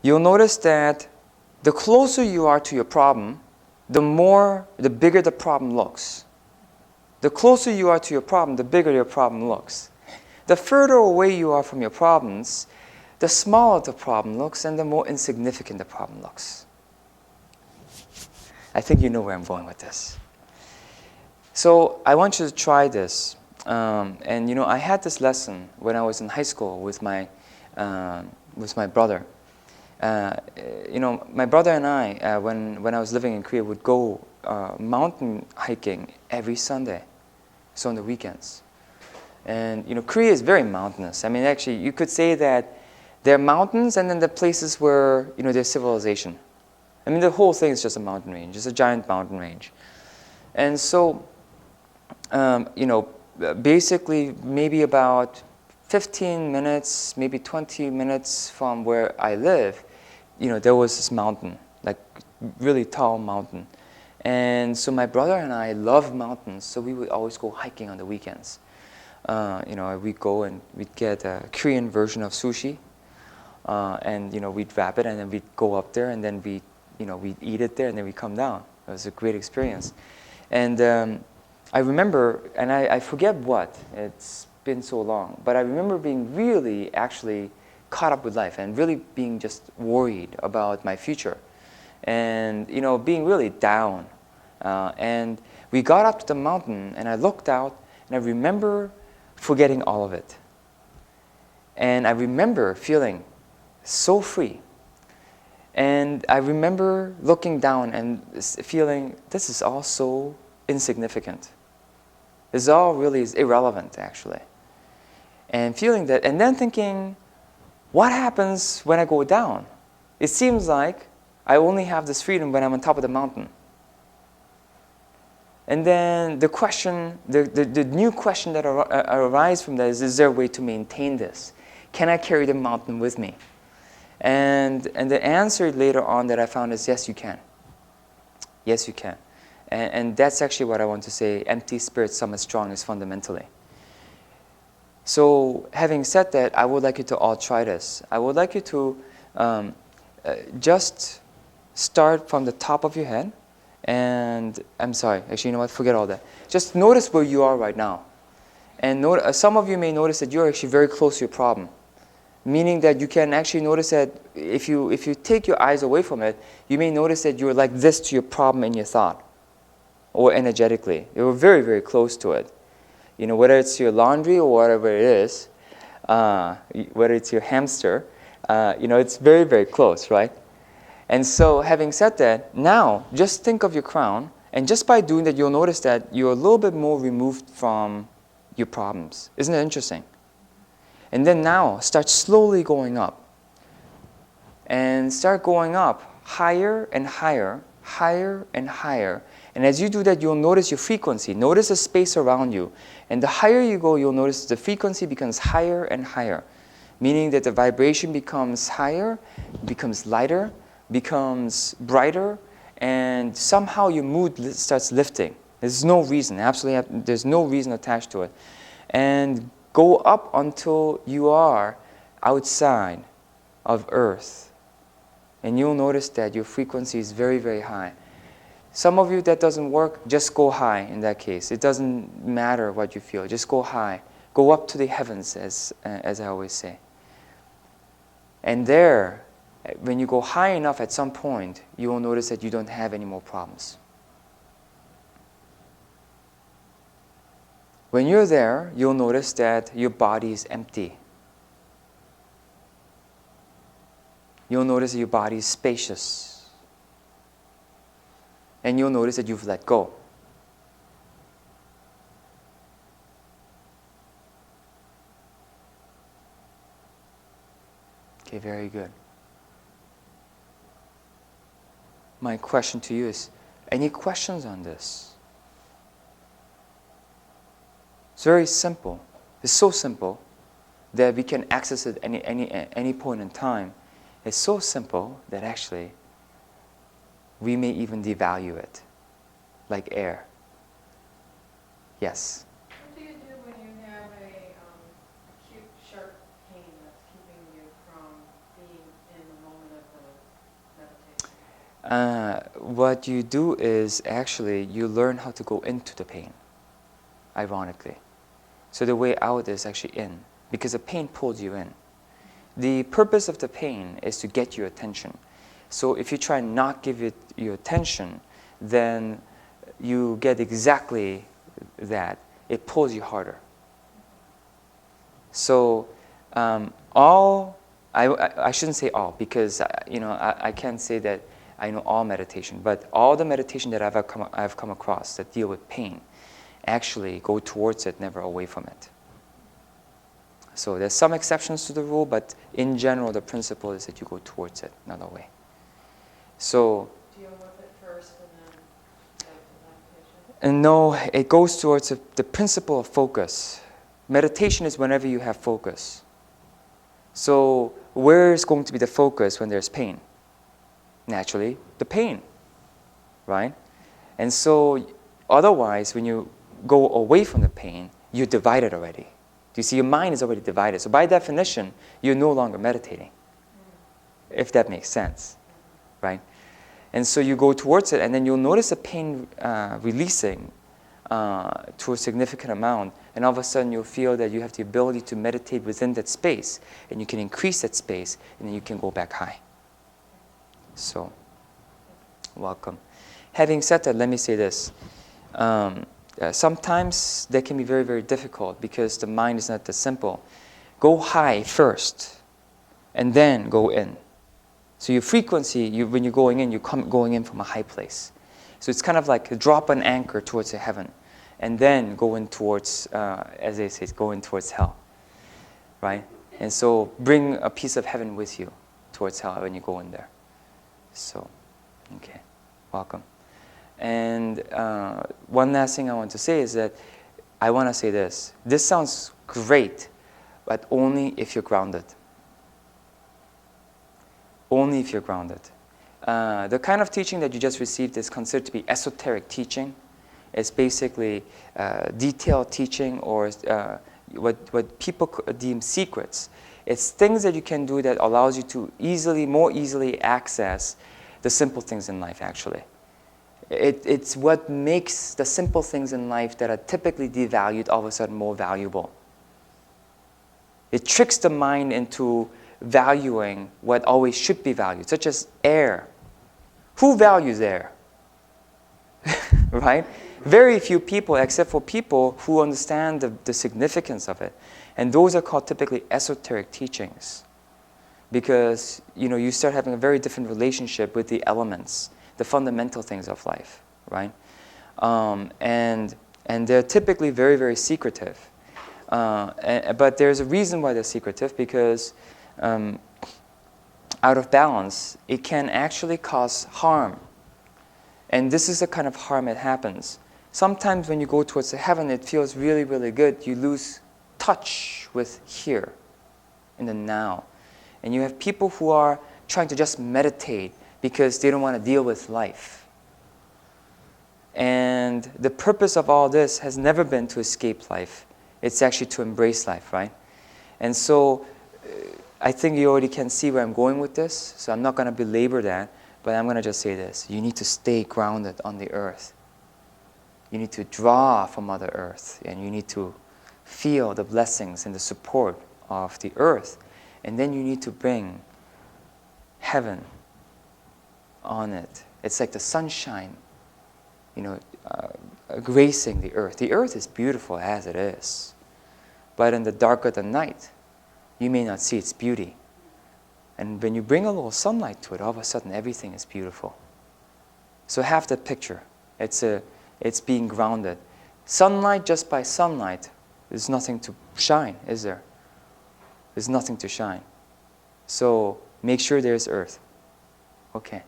you'll notice that the closer you are to your problem, the bigger the problem looks. The closer you are to your problem, the bigger your problem looks. The further away you are from your problems, the smaller the problem looks and the more insignificant the problem looks. I think you know where I'm going with this. So I want you to try this. And I had this lesson when I was in high school with my brother. My brother and I, when I was living in Korea, would go mountain hiking every Sunday, so on the weekends. And Korea is very mountainous. I mean, actually, you could say that there are mountains and then the places where there's civilization. I mean, the whole thing is just a mountain range. It's a giant mountain range. And so, basically, maybe about 15 minutes, maybe 20 minutes from where I live, there was this mountain, like really tall mountain. And so my brother and I love mountains, so we would always go hiking on the weekends. We'd go and we'd get a Korean version of sushi, and we'd wrap it, and then we'd go up there, and then we'd eat it there, and then we'd come down. It was a great experience. And I remember, and I forget what, it's been so long, but I remember being really actually caught up with life and really being just worried about my future and being really down. And we got up to the mountain and I looked out and I remember forgetting all of it. And I remember feeling so free. And I remember looking down and feeling this is all so insignificant. This all really is irrelevant, actually. And feeling that, and then thinking, what happens when I go down? It seems like I only have this freedom when I'm on top of the mountain. And then the question, the new question that arises from that is there a way to maintain this? Can I carry the mountain with me? And the answer later on that I found is yes, you can. Yes, you can. And that's actually what I want to say, empty spirit summit strongest fundamentally. So having said that, I would like you to all try this. I would like you to just start from the top of your head. And I'm sorry, actually, you know what? Forget all that. Just notice where you are right now. And some of you may notice that you're actually very close to your problem. Meaning that you can actually notice that if you take your eyes away from it, you may notice that you're like this to your problem in your thought or energetically. You're very, very close to it. Whether it's your laundry or whatever it is, whether it's your hamster, it's very, very close, right? And so having said that, now just think of your crown, and just by doing that, you'll notice that you're a little bit more removed from your problems. Isn't it interesting? And then now, start slowly going up. And start going up higher and higher, higher and higher. And as you do that, you'll notice your frequency. Notice the space around you. And the higher you go, you'll notice the frequency becomes higher and higher. Meaning that the vibration becomes higher, becomes lighter, becomes brighter, and somehow your mood starts lifting. There's no reason, absolutely, there's no reason attached to it. And go up until you are outside of Earth. And you'll notice that your frequency is very, very high. Some of you, that doesn't work, just go high in that case. It doesn't matter what you feel, just go high. Go up to the heavens, as I always say. And there, when you go high enough at some point, you will notice that you don't have any more problems. When you're there, you'll notice that your body is empty. You'll notice that your body is spacious. And you'll notice that you've let go. Okay, very good. My question to you is, any questions on this? It's very simple. It's so simple that we can access it at any point in time. It's so simple that actually we may even devalue it, like air. Yes? What do you do when you have a acute, sharp pain that's keeping you from being in the moment of What you do is actually you learn how to go into the pain, ironically. So the way out is actually in, because the pain pulls you in. The purpose of the pain is to get your attention. So if you try and not give it your attention, then you get exactly that. It pulls you harder. So I shouldn't say all, because I can't say that I know all meditation, but all the meditation that I've come across that deal with pain actually go towards it, never away from it. So there's some exceptions to the rule, but in general, the principle is that you go towards it, not away. So Deal with it first and then back to meditation? and no, it goes towards the principle of focus. Meditation is whenever you have focus. So where is going to be the focus when there's pain? Naturally, the pain, right? And so otherwise, when you go away from the pain, you're divided already. Do you see? Your mind is already divided. So by definition, you're no longer meditating, if that makes sense, right? And so you go towards it, and then you'll notice the pain releasing to a significant amount, and all of a sudden you'll feel that you have the ability to meditate within that space, and you can increase that space, and then you can go back high. So, welcome. Having said that, let me say this. Sometimes that can be very, very difficult because the mind is not that simple. Go high first, and then go in. So your frequency, when you're going in, going in from a high place. So it's kind of like drop an anchor towards the heaven, and then go in towards, as they say, go in towards hell, right? And so bring a piece of heaven with you towards hell when you go in there. So, okay, welcome. And one last thing I want to say is that I want to say this. This sounds great, but only if you're grounded. Only if you're grounded. The kind of teaching that you just received is considered to be esoteric teaching. It's basically detailed teaching, or what people deem secrets. It's things that you can do that allows you to more easily access the simple things in life, actually. It's what makes the simple things in life that are typically devalued all of a sudden more valuable. It tricks the mind into valuing what always should be valued, such as air. Who values air? Right? Very few people, except for people who understand the significance of it. And those are called typically esoteric teachings. Because you start having a very different relationship with the elements, the fundamental things of life, right? And they're typically very, very secretive. But there's a reason why they're secretive, because out of balance, it can actually cause harm. And this is the kind of harm that happens. Sometimes when you go towards the heaven, it feels really, really good. You lose touch with here, in the now. And you have people who are trying to just meditate because they don't want to deal with life. And the purpose of all this has never been to escape life. It's actually to embrace life, right? And so I think you already can see where I'm going with this, so I'm not going to belabor that, but I'm going to just say this. You need to stay grounded on the earth. You need to draw from Mother Earth, and you need to feel the blessings and the support of the earth. And then you need to bring heaven on it. It's like the sunshine, gracing the earth. The earth is beautiful as it is. But in the dark of the night, you may not see its beauty. And when you bring a little sunlight to it, all of a sudden everything is beautiful. So have that picture. It's being grounded. Sunlight just by sunlight, there's nothing to shine, is there? There's nothing to shine. So make sure there's earth. Okay.